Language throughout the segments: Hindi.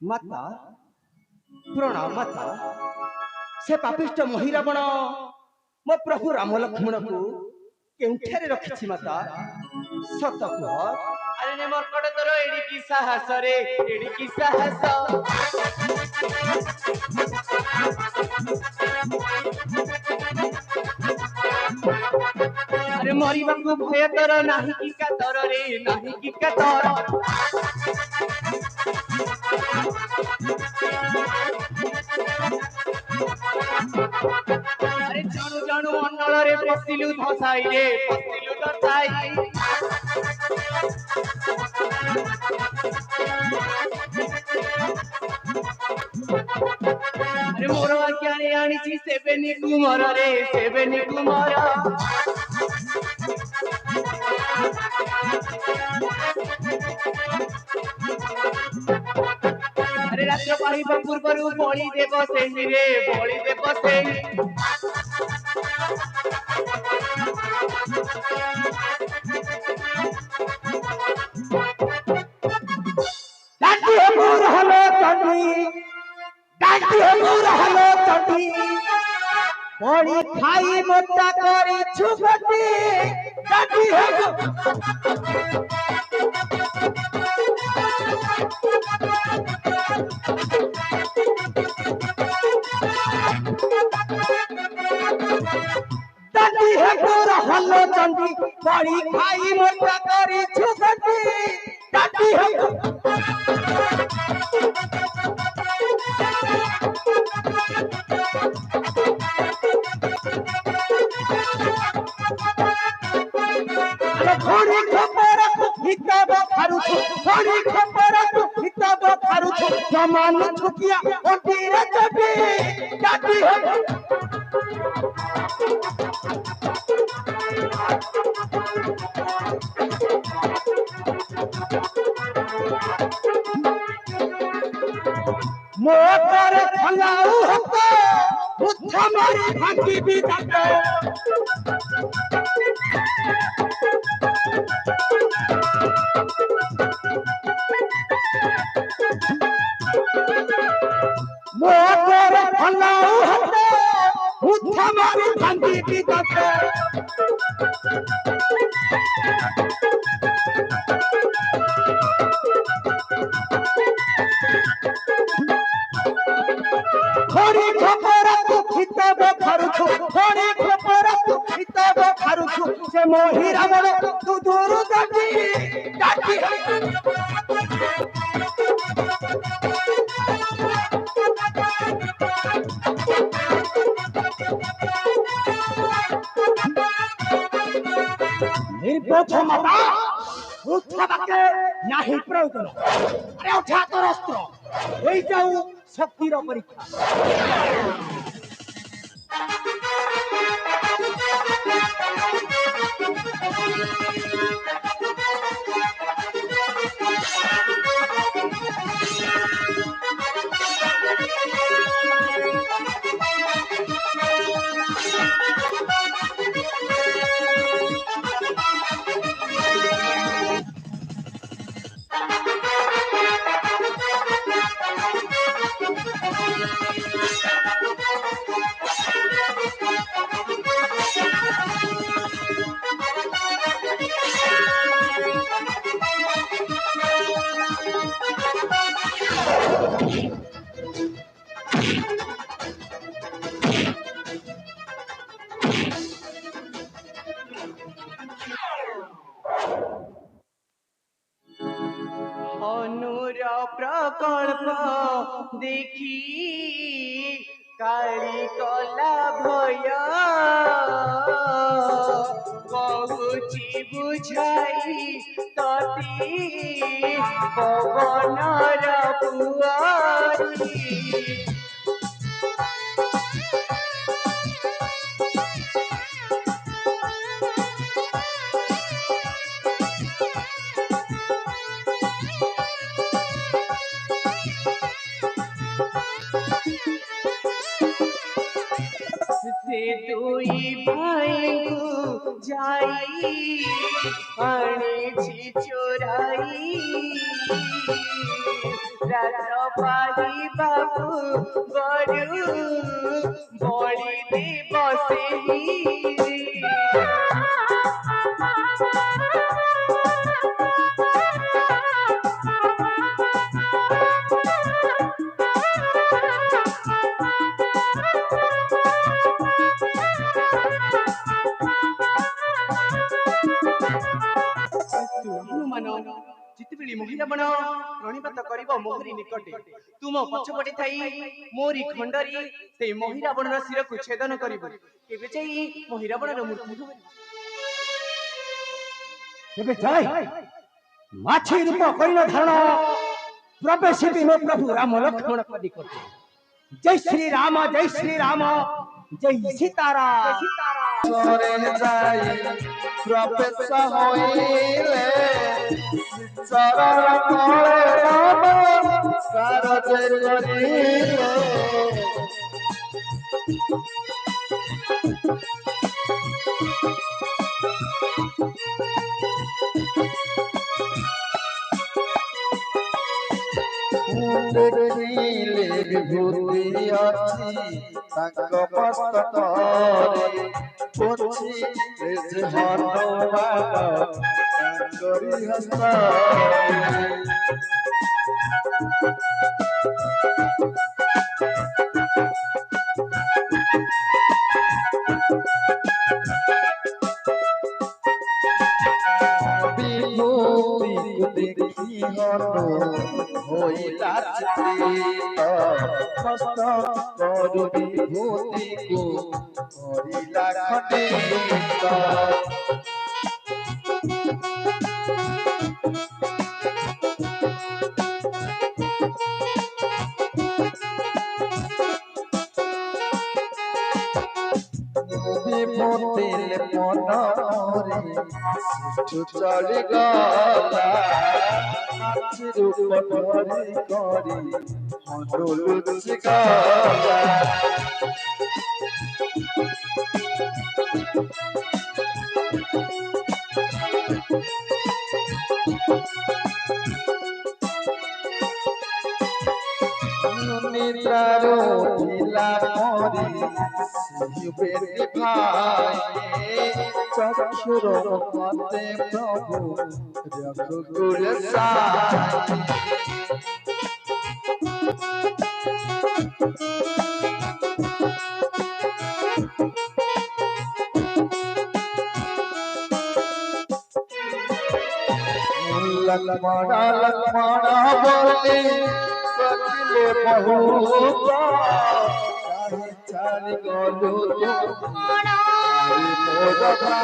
माता प्रणाम माता से पापिष्ट महिरावण मो प्रभु राम लक्ष्मण को केउठारे रखिछि माता सत कह। अरे ने मरकट तोर एडी की साहस रे एडी की साहस अरे मरिबा को भय तोर नाही की का तोर रे नाही की का तोर अरे जानु जानु अंडल रे पसिलु धसाई रे पसिलु धसाई अरे मोर आज्ञाने आनीची सेबेनी कुमार रे सेबेनी कुमार अरे रात्र पाहिबा पूर्वरु बळी देव सेही रे बळी देव सेही डांडी हे मोर हलो चंडी डांडी हे मोर हलो चंडी बड़ी खाई मोटा करी छुगटी डांडी हे डांडी हे मोर हलो चंडी बड़ी खाई मोटा करी छुगटी डांडी हे घोड़ी खबर हिताब खारुछु घोड़ी खबर हिताब खारुछु जमान छुकिया ओटीरे चटी डाटी मोटर फलाऊ हतो बुद्धा मारी भागी भी जातो मोटर फलाऊ हतो बुद्धा मारी भागी भी जातो घोड़ी खबर हिताब खारुछु घोड़ी खबर हिताब खारुछु से मोहि रावण तू दूर जाती जाती निर्बोध माता उठा बाके नाही प्रयोजन अरे उठा तो अस्त्र एई जाऊ शक्तिर परीक्षा प्रकल्प देखी काली कला भय कहुची बुझाई तती पवनर पुआरी दुई भाई को जाई आने छी चोराई ରାତ ପାଇବାକୁ ଗରୁ ବଳି ଦେବ ସେହିରେ ହନୁମାନ ଯେତେବେଳେ ମହିଳା ବଣ ରଣିପାତ କରିବ ମୋହରି ନିକଟେ ତୁମ ପଛପଟେ ଥାଇ ମୋରି ଖଣ୍ଡରେ ସେଇ ମହିଳା ବଣର ଶିରକୁ ଛେଦନ କରିବ କେବେ ଯାଇ ମହିଳା ବଣର ମୃତ୍ୟୁ ହେବ ଏବେ ଯାଇ ମାଛି ରୂପ କରିନ ଧାରଣ ପ୍ରବେଶିବି ମୋ ପ୍ରଭୁ ରାମ ଲକ୍ଷ୍ମଣ ପଦି କୋଟି ଜୟ ଶ୍ରୀ ରାମ ଜୟ ଶ୍ରୀ ରାମ ଜୟ ସୀତାରାମ সরে যাই প্রবেশ হইলে চরণ তলে নমস্কার যে করিলে ଦେଖିଲେ ବିଭୂତି ଅଛି ତାଙ୍କ ମସ୍ତକରେ ପୋଛି ଯେ ହନୁମାନ ତାଙ୍କରି ହସ୍ତରେ বিভূতিକୁ ଦେଖି ହନୁ ହୋଇଲା ଚିତ୍ତିତ ହସ୍ତ କରୁ ବିଭୂତିକୁ କରିଲା ଖଣ୍ଡିତ ବିଭୂତିରେ ମନ କରି ସେଠୁ ଚଳିଗଲା ମାଛି ରୂପ ଧରି କରି ହନୁ ଲୁଚିଗଲା ନିଦ୍ରାରୁ ଉଠିଲା ପରି ଶିହୁବେନି ଭାଇ ଚକ୍ଷୁର ମତେ ପ୍ରଭୁ ରଘୁକୁଳ ସାଇ ଲକ୍ଷ୍ମଣ ଲକ୍ଷ୍ମଣ ବୋଲି ସଖିଲେ ବହୁତ କାହିଁ ଛାଡ଼ି ଗଲୁ ମୋର ଭ୍ରାତ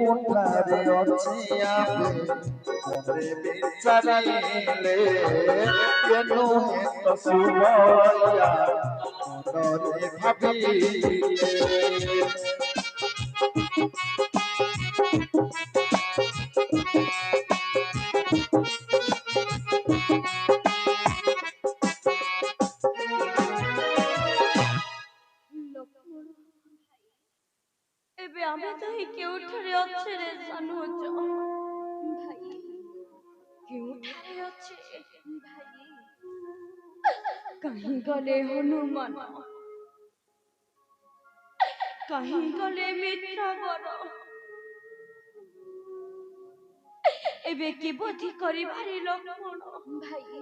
ଉଠାରେ ଅଛି ଆମେ মনে বিচারিলে কেন হেত সুবয়া মনরে ভাবিলে ଏବେ ଆମେ ତ କେଉଁଠାରେ ଅଛେ ରେ ସାନୁଜ ଭାଇ କେଉଁଠାରେ ଅଛେ ଭାଇ କାହିଁ ଗଲେ ହନୁମାନ କାହିଁ ଗଲେ ମିତ୍ରବର ଏବେ କି ବୁଦ୍ଧି କରିବାରେ ଲକ୍ଷ୍ମଣ ଭାଇ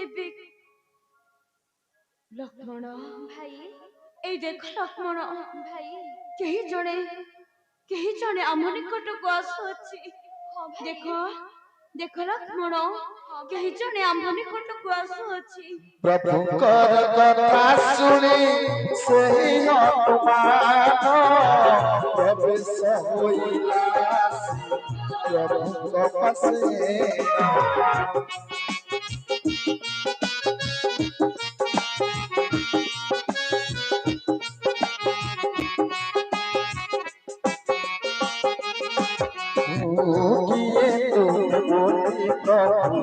ଏବେ ଲକ୍ଷ୍ମଣ ଭାଇ এই দেখো লক্ষ্মণ ভাই কেহি জনে ଆମ ନିକଟକୁ ଆସୁଅଛି ଦେଖ ଦେଖ ଲକ୍ଷ୍ମଣ କେହି ଜଣେ ଆମ ନିକଟକୁ ଆସୁଅଛି ପ୍ରଭୁଙ୍କର କଥା ଶୁଣି ସେହି ହନୁମାନ ପ୍ରବେଶ ହୋଇଲା ପ୍ରଭୁଙ୍କ ପାଶେ କିଏ ତୁମେ ବୋଲି ପ୍ରଭୁ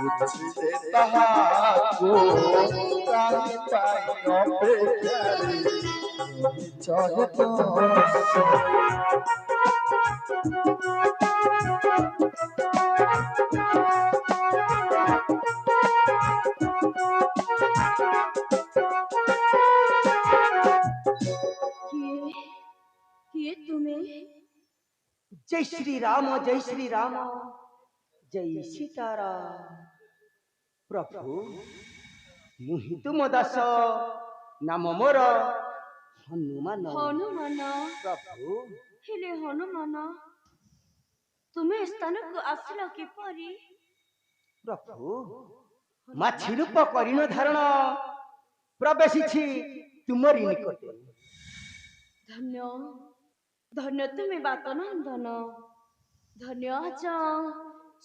ବୁଝିଲେ ତାହାକୁ କାହିଁ ପାଇଁ ଅପେକ୍ଷାରେ ରହିଛ किए किए तुम्हें जय श्री राम जय सीताराम प्रभु मुहि तुम दास नाम मोर हनुमान हनुमान प्रभु हेले हनुमान तुम्हें स्थान को आसिल किपरि प्रभु माछी रूप करीन धारण प्रवेशिछि तुमरी निकटे धन्य धन्य तुम्हें बात नंदन धन्य आज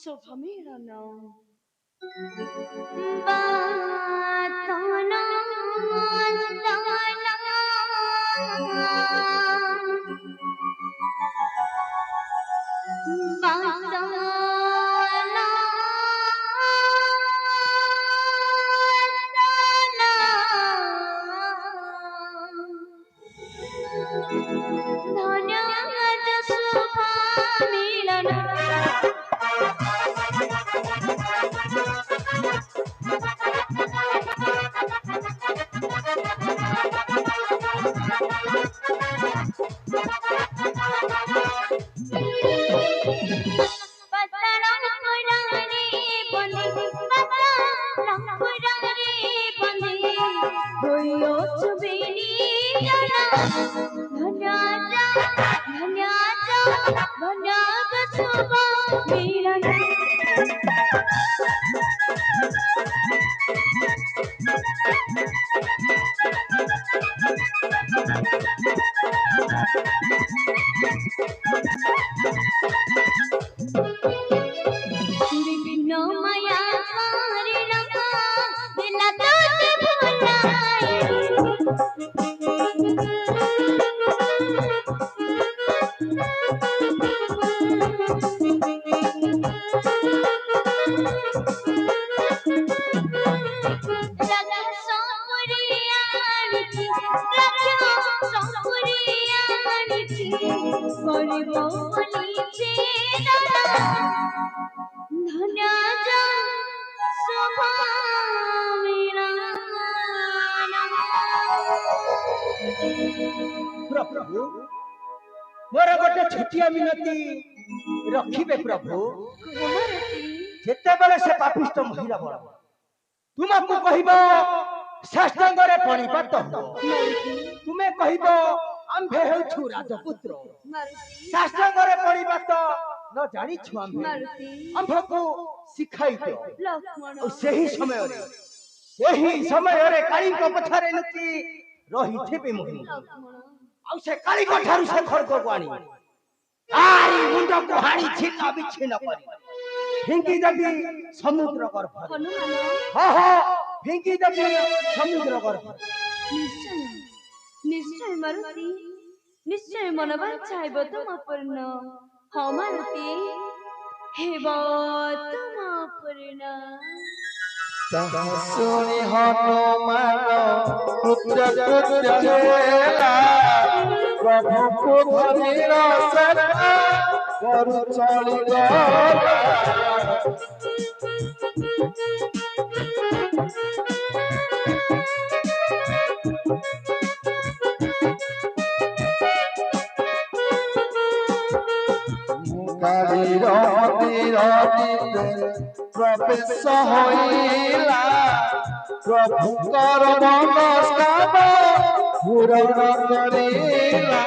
शोभा मिलन धन्य आज शोभा मिलन विभिन्न माया परिणमा दिला प्रभु मोर गोटे छोटिया मिनती रखिबे प्रभु जेतेबेले से पापिष्ट महिला बड़ तुमको कहबो शास्त्रंगरे पणिपात तुमे कहबो आम्भे हेउछु राजपुत्र शास्त्रंगरे पणिपात न जानी छु आम्भे आम्भको सिखाई दियो और सही समय रे काली को पछारे नती रहिथिबे मोहि आउ से काली को ठारू से खड़ग को आनी आरी मुंड को हाणी छिन्ना बिछिन्न करी फिंगी देबी समुद्र गर्भ फिंगी देबी समुद्र गर्भ निश्चय निश्चय मारुति निश्चय मन बाछाइब तुम पूर्ण हाँ मारुति हेब तुम पूर्ण शुनि हनुमान कृत्य कृत्य हेला प्रभु को धरिल सेना करू चली गला कालीर मंदिर प्रवेश होइला प्रभुकर नमस्कार पूर्ण करिला